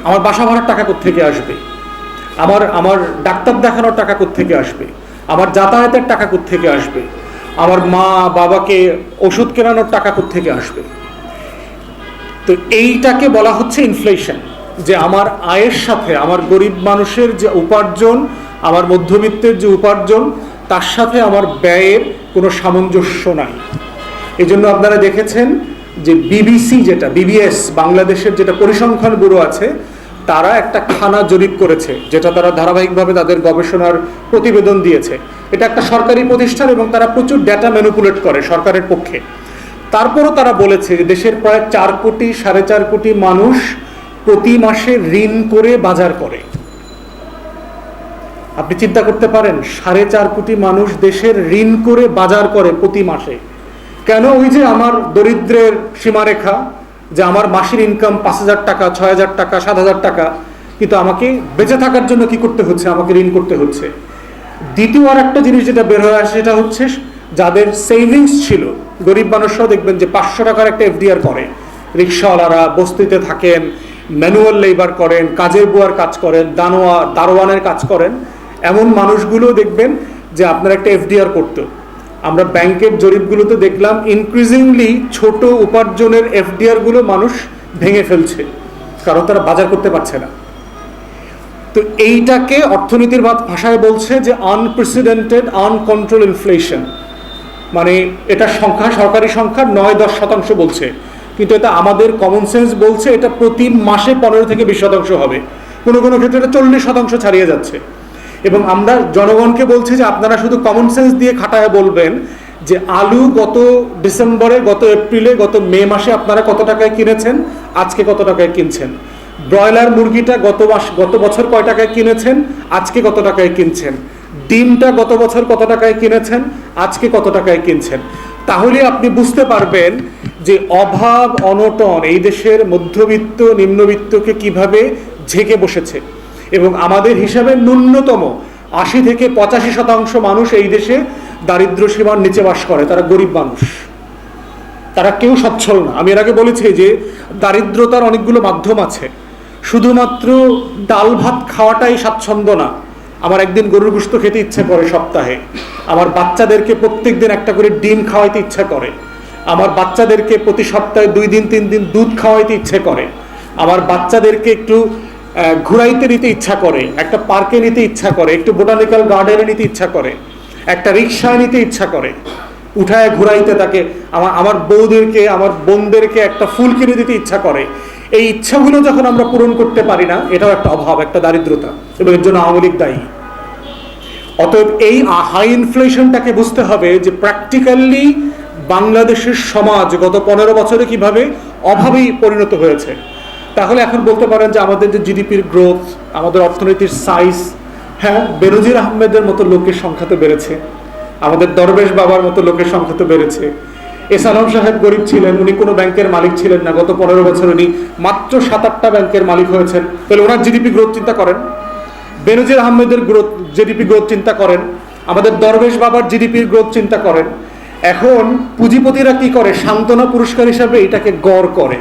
আমার বাসা ভাড়ার টাকা কোত্থেকে আসবে, আমার আমার ডাক্তার দেখানোর টাকা কোত্থেকে আসবে, আমার যাতায়াতের টাকা কোত্থেকে আসবে, আমার মা বাবাকে ওষুধ কেনানোর টাকা কোত্থেকে আসবে। তো এইটাকে বলা হচ্ছে ইনফ্লেশন, যে আমার আয়ের সাথে আমার গরিব মানুষের যে উপার্জন, আমার মধ্যবিত্তের যে উপার্জন, তার সাথে আমার ব্যয়ের কোনো সামঞ্জস্য নাই। এই জন্য আপনারা দেখেছেন যে বিবিসি, যেটা বিবিএস বাংলাদেশের যেটা পরিসংখ্যান ব্যুরো আছে, তারা একটা খানা জরিপ করেছে, যেটা তারা ধারাবাহিকভাবে তাদের গবেষণার প্রতিবেদন দিয়েছে। এটা একটা সরকারি প্রতিষ্ঠান এবং তারা প্রচুর ডেটা ম্যানিপুলেট করে সরকারের পক্ষে। তারপরও তারা বলেছে যে দেশের প্রায় 4 কোটি 4.5 কোটি মানুষ প্রতি মাসে ঋণ করে বাজার করে। আপনি চিন্তা করতে পারেন, 4.5 কোটি মানুষ দেশের ঋণ করে বাজার করে প্রতি মাসে। কেন? ওই যে আমার দরিদ্রের সীমারেখা, যে আমার মাসের ইনকাম 5,000 টাকা, 6,000 টাকা, 7,000 টাকা, কিন্তু আমাকে বেঁচে থাকার জন্য কি করতে হচ্ছে? আমাকে ঋণ করতে হচ্ছে। দ্বিতীয় আর একটা জিনিস যেটা বের হয়ে আসে, সেটা হচ্ছে যাদের সেভিংস ছিল, গরিব মানুষরাও দেখবেন যে 500 টাকার একটা এফডিআর করে। রিক্সাওয়ালারা, বস্তিতে থাকেন, ম্যানুয়াল লেবার করেন, কাজের বুয়ার কাজ করেন, দারোয়ানের কাজ করেন, এমন মানুষগুলো দেখবেন যে আপনার একটা এফডিআর করতো। আমরা ব্যাংকের জরিপগুলোতে দেখলাম ইনক্রিজিংলি ছোট উপার্জনের এফডিআর গুলো মানুষ ভেঙে ফেলছে, কারণ তারা বাজার করতে পারছে না। তো এইটাকে অর্থনীতির ভাষায় বলছে যে আনপ্রেসিডেন্টেড আনকন্ট্রোল ইনফ্লেশন। মানে এটা সংখ্যা, সরকারি সংখ্যা 9-10% বলছে, কিন্তু এটা আমাদের কমন সেন্স বলছে এটা প্রতি মাসে 15 থেকে 20% হবে। কোনো কোনো ক্ষেত্রে এটা 40% ছাড়িয়ে যাচ্ছে। এবং আমরা জনগণকে বলছি যে আপনারা শুধু কমন সেন্স দিয়ে খাটায় বলবেন যে আলু গত ডিসেম্বরে, গত এপ্রিলে, গত মে মাসে আপনারা কত টাকায় কিনেছেন, আজকে কত টাকায় কিনছেন। ব্রয়লার মুরগিটা গত বছর কয় টাকায় কিনেছেন, আজকে কত টাকায় কিনছেন। ডিমটা গত বছর কত টাকায় কিনেছেন, আজকে কত টাকায় কিনছেন। তাহলে আপনি বুঝতে পারবেন যে অভাব অনটন এই দেশের মধ্যবিত্ত নিম্নবিত্তকে কিভাবে ঝেঁকে বসেছে। এবং আমাদের হিসাবে ন্যূনতম 80 থেকে 85% মানুষ এই দেশে দারিদ্র সীমার নিচে বাস করে। তারা গরিব মানুষ, তারা কেউ সচ্ছল না। আমি এর আগে বলেছি যে দারিদ্রতার অনেকগুলো মাধ্যম আছে, শুধুমাত্র ডাল ভাত খাওয়াটাই স্বাচ্ছন্দ্য না। আমার একদিন গরুর গোশত খেতে ইচ্ছে করে সপ্তাহে, আমার বাচ্চাদেরকে প্রত্যেক দিন একটা করে ডিম খাওয়াইতে ইচ্ছা করে, আমার বাচ্চাদেরকে প্রতি সপ্তাহে 2 দিন 3 দিন দুধ খাওয়াইতে ইচ্ছে করে, আমার বাচ্চাদেরকে একটু ঘুরাইতে নিতে ইচ্ছা করে, একটা পার্কে নিতে ইচ্ছা করে, একটু বোটানিক্যাল গার্ডেনে নিতে ইচ্ছা করে, একটা রিক্সায় নিতে ইচ্ছা করে, উঠায় ঘুরাইতে তাকে, আমার বউদেরকে, আমার বোনদেরকে একটা ফুল কিনে দিতে ইচ্ছা করে। এই ইচ্ছাগুলো যখন আমরা পূরণ করতে পারি না, এটাও একটা অভাব, একটা দারিদ্রতা, এবং এর জন্য আওয়ামী লীগ দায়ী। অতএব এই হাই ইনফ্লেশনটাকে বুঝতে হবে যে প্র্যাকটিক্যালি বাংলাদেশের সমাজ গত 15 বছরে কিভাবে অভাবেই পরিণত হয়েছে। তাহলে এখন বলতে পারেন যে আমাদের যে জিডিপির গ্রোথ, আমাদের অর্থনীতির সাইজ, হ্যাঁ, বেনজির আহমেদের মতো লোকের সংখ্যা তো বেড়েছে, আমাদের দরবেশ বাবার মতো লোকের সংখ্যা তো বেড়েছে। এসালাম সাহেব গরিব ছিলেন, উনি কোনো ব্যাংকের মালিক ছিলেন না, গত 15 বছর উনি মাত্র 7-8টা ব্যাংকের মালিক হয়েছেন। তাহলে ওনার জিডিপি গ্রোথ চিন্তা করেন, বেনজির আহমেদের গ্রোথ, জিডিপি গ্রোথ চিন্তা করেন, আমাদের দরবেশ বাবার জিডিপির গ্রোথ চিন্তা করেন। এখন পুঁজিপতিরা কি করে? সান্ত্বনা পুরস্কার হিসাবে এটাকে গড় করে।